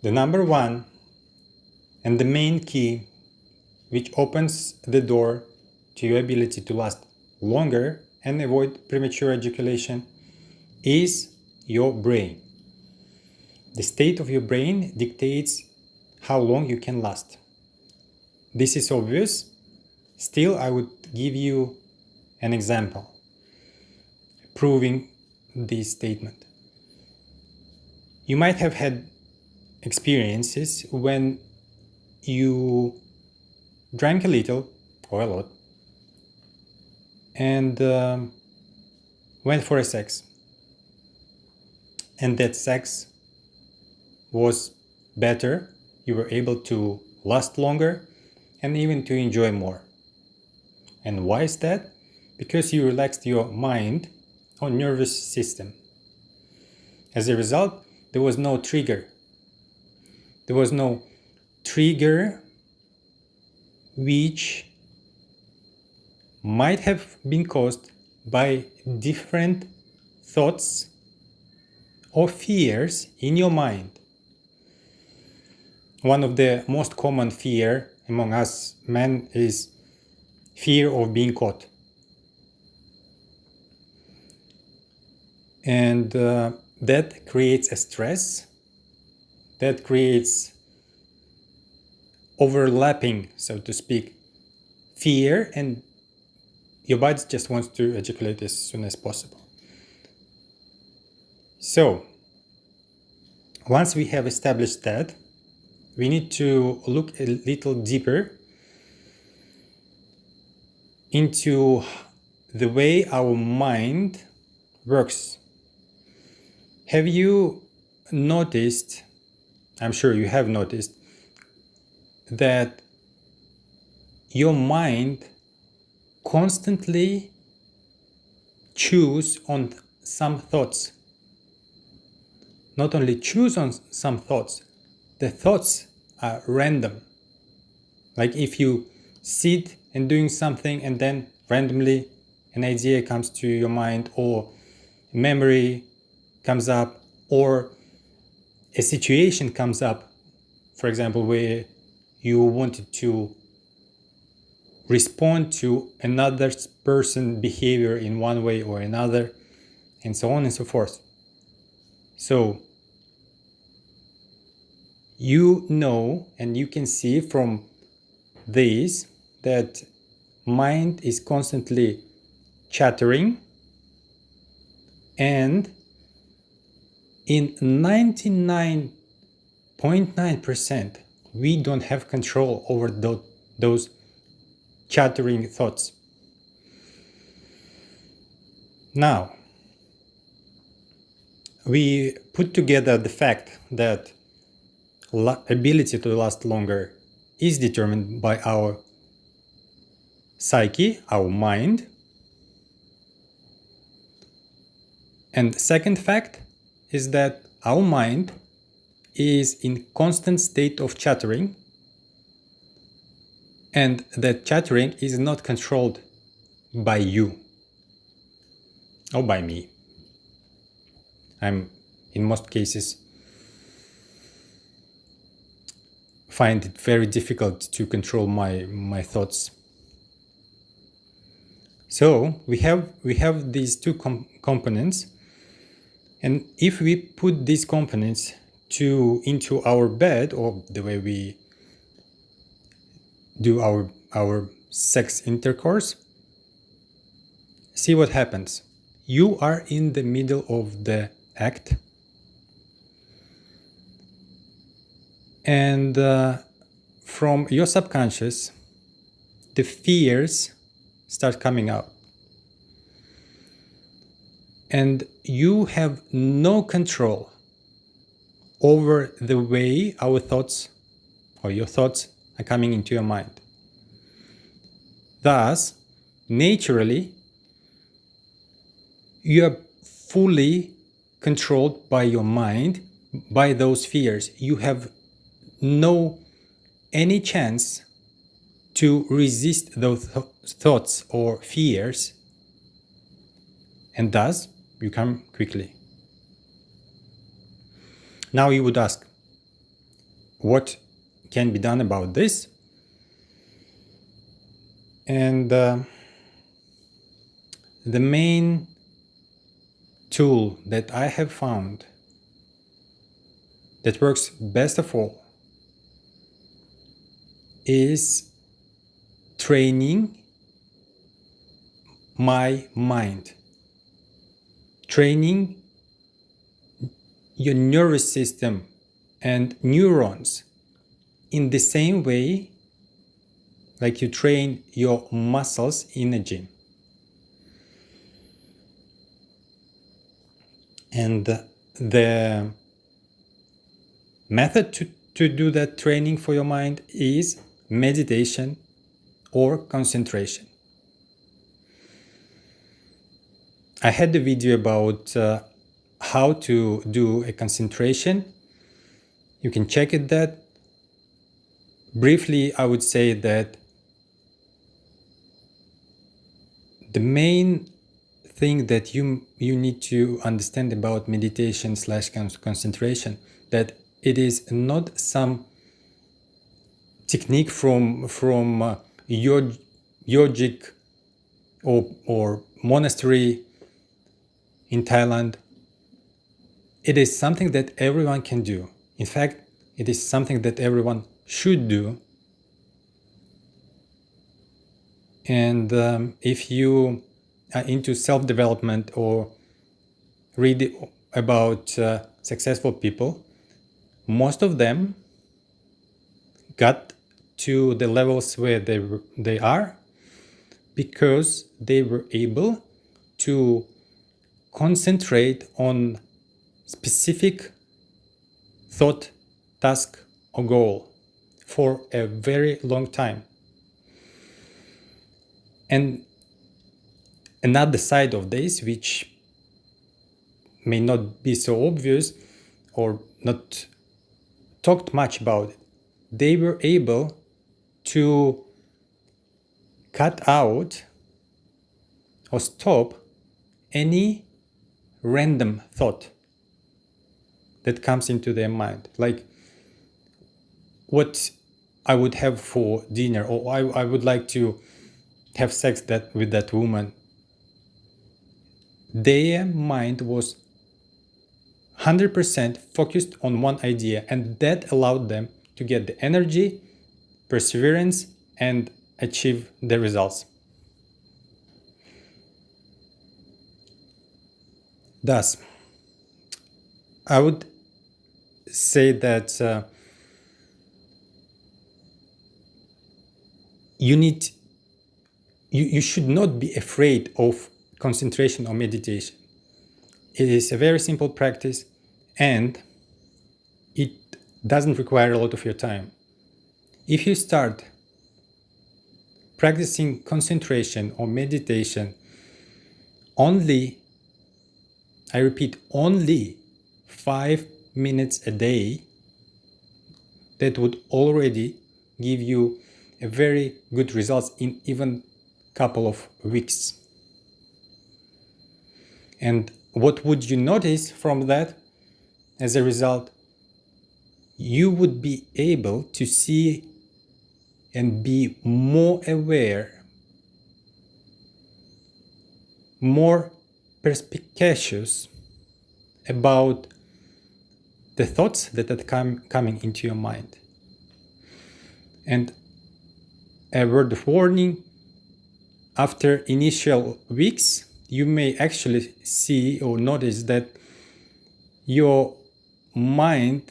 The number one and the main key which opens the door to your ability to last longer and avoid premature ejaculation is your brain. The state of your brain dictates how long you can last. This is obvious. Still, I would give you an example proving this statement. You might have had experiences when you drank a little or a lot and went for a sex, and that sex was better, you were able to last longer and even to enjoy more. And why is that? Because you relaxed your mind or nervous system. As a result, there was no trigger. There was no trigger which might have been caused by different thoughts or fears in your mind. One of the most common fear among us men is fear of being caught. And that creates a stress, that creates overlapping, so to speak, fear, and your body just wants to ejaculate as soon as possible. So, once we have established that, we need to look a little deeper into the way our mind works. Have you noticed, I'm sure you have noticed, that your mind constantly chews on some thoughts? Not only chews on some thoughts, the thoughts are random. Like if you sit and doing something and then randomly an idea comes to your mind, or memory comes up, or a situation comes up, for example, where you wanted to respond to another person's behavior in one way or another, and so on and so forth. So you know, and you can see from this that mind is constantly chattering, and in 99.9% we don't have control over those chattering thoughts. Now, we put together the fact that ability to last longer is determined by our psyche, our mind. And the second fact is that our mind is in constant state of chattering, and that chattering is not controlled by you or by me. I'm, in most cases, find it very difficult to control my thoughts. So we have these two components, and if we put these components into our bed, or the way we do our sex intercourse, see what happens. You are in the middle of the act, and from your subconscious, the fears start coming out. And you have no control over the way our thoughts or your thoughts are coming into your mind. Thus, naturally, you are fully controlled by your mind, by those fears. You have any chance to resist those thoughts or fears, and thus you come quickly. Now you would ask, what can be done about this. And the main tool that I have found that works best of all is training my mind, training your nervous system and neurons in the same way like you train your muscles in a gym. And the method to do that training for your mind is meditation or concentration. I had a video about how to do a concentration. You can check it that. Briefly, I would say that the main thing that you need to understand about meditation / concentration, that it is not some technique from yogic or monastery in Thailand. It is something that everyone can do. In fact, it is something that everyone should do. And if you are into self-development or read about successful people, most of them got to the levels where they are because they were able to concentrate on specific thought, task, or goal for a very long time. And another side of this, which may not be so obvious or not talked much about, they were able to cut out or stop any random thought that comes into their mind, like what I would have for dinner, or I would like to have sex with that woman. Their mind was 100% focused on one idea, and that allowed them to get the energy, perseverance, and achieve the results. Thus, I would say that you should not be afraid of concentration or meditation. It is a very simple practice and it doesn't require a lot of your time. If you start practicing concentration or meditation only, I repeat, only 5 minutes a day, that would already give you a very good results in even couple of weeks. And what would you notice from that? As a result, you would be able to see and be more aware, more perspicacious about the thoughts that are coming into your mind. And a word of warning, after initial weeks, you may actually see or notice that your mind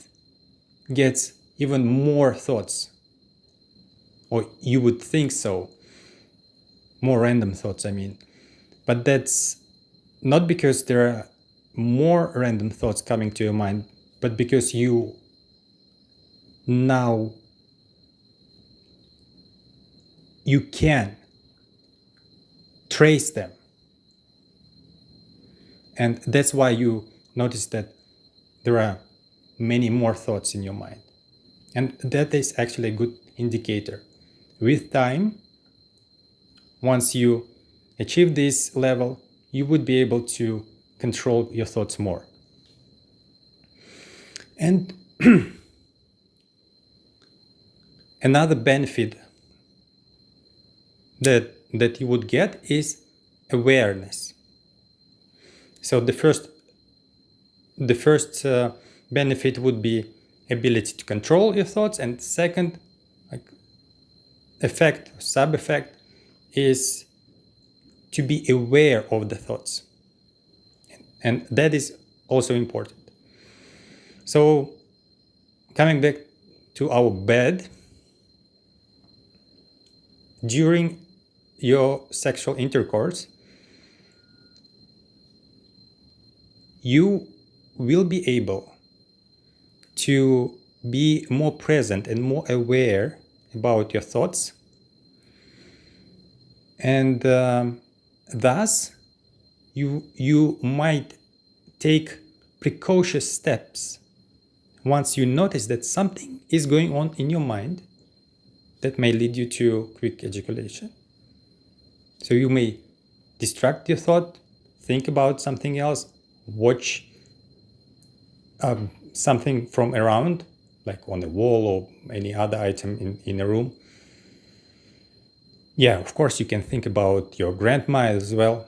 gets even more thoughts, or you would think so, more random thoughts, I mean. But that's not because there are more random thoughts coming to your mind, but because you now you can trace them. And that's why you notice that there are many more thoughts in your mind. And that is actually a good indicator. With time, once you achieve this level, you would be able to control your thoughts more. And Another benefit that you would get is awareness. So the first benefit would be ability to control your thoughts, and second, like effect, sub effect, is to be aware of the thoughts, and that is also important. So coming back to our bed, during your sexual intercourse, you will be able to be more present and more aware about your thoughts, and thus you might take precautious steps once you notice that something is going on in your mind that may lead you to quick ejaculation. So you may distract your thought, think about something else, watch something from around, like on the wall or any other item in a room. Yeah, of course, you can think about your grandma as well.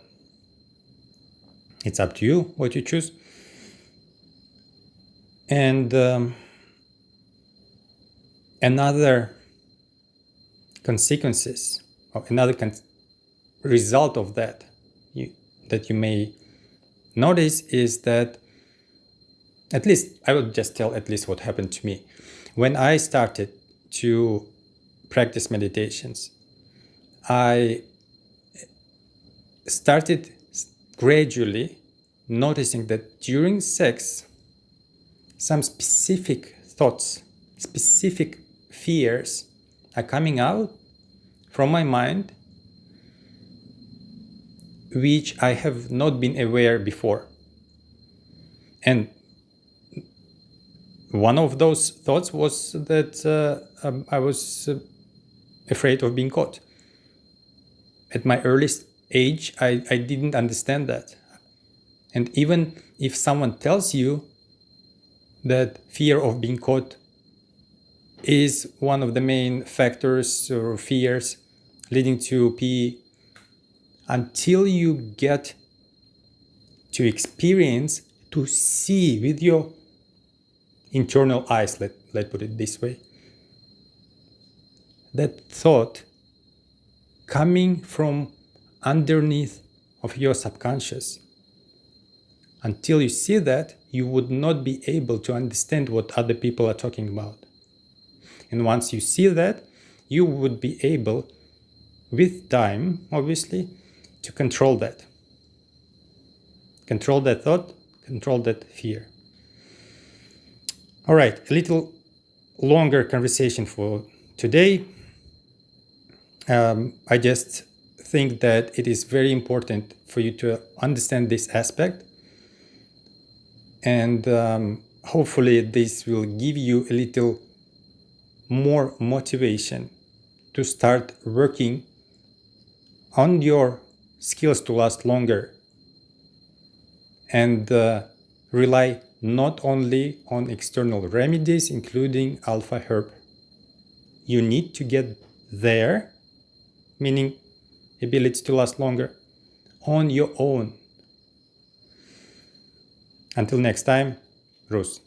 It's up to you what you choose. And another consequences, or another result of that you may notice is that, at least I will just tell at least what happened to me. When I started to practice meditations, I started gradually noticing that during sex, some specific thoughts, specific fears are coming out from my mind, which I have not been aware before. And one of those thoughts was that I was afraid of being caught. At my earliest age, I didn't understand that. And even if someone tells you that fear of being caught is one of the main factors or fears leading to PE, until you get to experience, to see with your internal eyes, let's put it this way, that thought coming from underneath of your subconscious, until you see that, you would not be able to understand what other people are talking about. And once you see that, you would be able, with time, obviously, to control that. Control that thought, control that fear. All right, a little longer conversation for today. I just think that it is very important for you to understand this aspect. And hopefully this will give you a little more motivation to start working on your skills to last longer, and rely not only on external remedies, including alpha herb. You need to get there, meaning ability to last longer, on your own. Until next time, Rus.